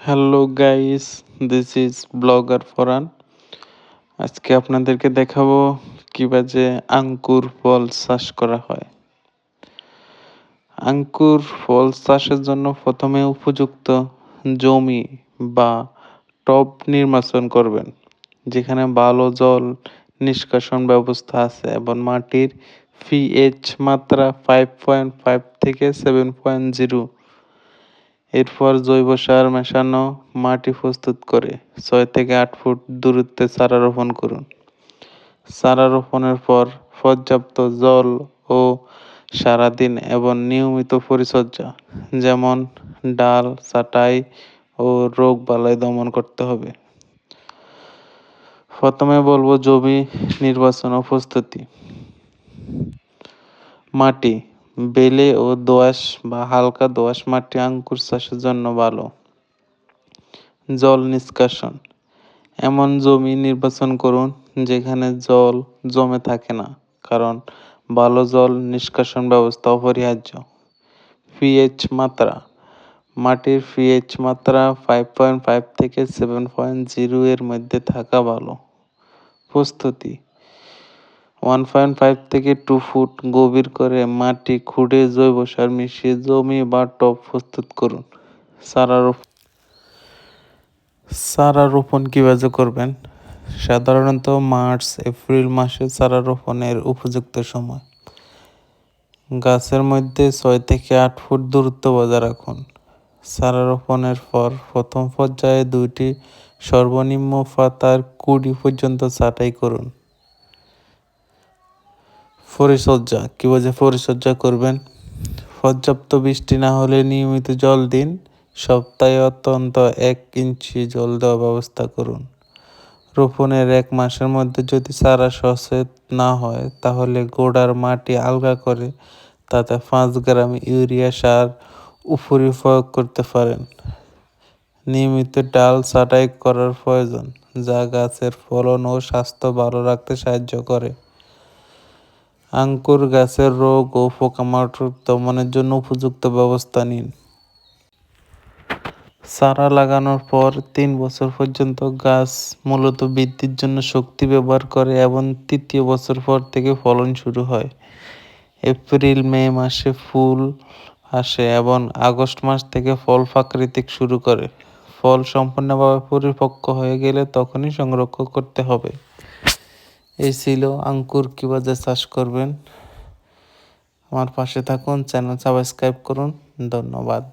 Hello guys, this is blogger Farhan. আজকে আপনাদেরকে দেখাবো কিভাবে আঙ্কুর ফল চাষ করা হয়। আঙ্কুর ফল চাষের জন্য প্রথমে উপযুক্ত জমি বা টব নির্বাচন করবেন, যেখানে ভালো জল নিষ্কাশন ব্যবস্থা আছে এবং মাটির পিএইচ মাত্রা 5.5 থেকে 7.0। এরপর জৈব সার মেশানো মাটি প্রস্তুত করে 6 থেকে 8 ফুট দূরত্বে চারা রোপণ করুন। চারা রোপণের পর পর্যাপ্ত জল ও সারাদিন এবং নিয়মিত পরিচর্যা, যেমন ডাল ছাঁটাই ও রোগবালাই দমন করতে হবে। প্রথমে বলবো জমি নির্বাচন ও প্রস্তুতি। মাটি বেলে ও দোআঁশ বা হালকা দোআঁশ মাটি আঙ্কুর চাষের জন্য ভালো। জল নিষ্কাশন, এমন জমি নির্বাচন করুন যেখানে জল জমে থাকে না, কারণ ভালো জল নিষ্কাশন ব্যবস্থা অপরিহার্য। পিএইচ মাত্রা, মাটির পিএইচ মাত্রা 5.5 থেকে 7.0 এর মধ্যে থাকা ভালো। প্রস্তুতি, 1.5 থেকে 2 ফুট গভীর করে মাটি খুঁড়ে জৈব সার মিশিয়ে জমি বা টব প্রস্তুত করুন। চারা রোপণ কিভাবে করবেন? সাধারণত মার্চ এপ্রিল মাসে চারা রোপণের উপযুক্ত সময়। গাছের মধ্যে 6 থেকে 8 ফুট দূরত্ব বজায় রাখুন। চারা রোপণের পর প্রথম পর্যায়ে 2টি সর্বনিম্ন পাতার কুঁড়ি পর্যন্ত ছাঁটাই করুন। পরিচর্যা, কিভাবে পরিচর্যা করবেন? পর্যাপ্ত বৃষ্টি না হলে নিয়মিত জল দিন। সপ্তাহে অন্তত 1 ইঞ্চি জল দেওয়ার ব্যবস্থা করুন। রোপণের 1 মাসের মধ্যে যদি চারা সচেত না হয়, তাহলে গোড়ার মাটি আলগা করে তাতে 5 গ্রাম ইউরিয়া সার উপরি প্রয়োগ করতে পারেন। নিয়মিত ডাল ছাঁটাই করার প্রয়োজন, যা গাছের ফলন ও স্বাস্থ্য ভালো রাখতে সাহায্য করে। আঙ্কুর গাছের রোগ ও পোকামাকড় দমনের জন্য উপযুক্ত ব্যবস্থা নিন। চারা লাগানোর পর 3 বছর পর্যন্ত গাছ মূলত বৃদ্ধির জন্য শক্তি ব্যবহার করে এবং 3য় বছর পর থেকে ফলন শুরু হয়। এপ্রিল মে মাসে ফুল আসে এবং আগস্ট মাস থেকে ফল প্রাকৃতিক শুরু করে। ফল সম্পূর্ণভাবে পরিপক্ক হয়ে গেলে তখনই সংরক্ষণ করতে হবে। এই ছিল আঙ্কুর কিভাবে চাষ করবেন। আমার পাশে থাকুন, চ্যানেল সাবস্ক্রাইব করুন। ধন্যবাদ।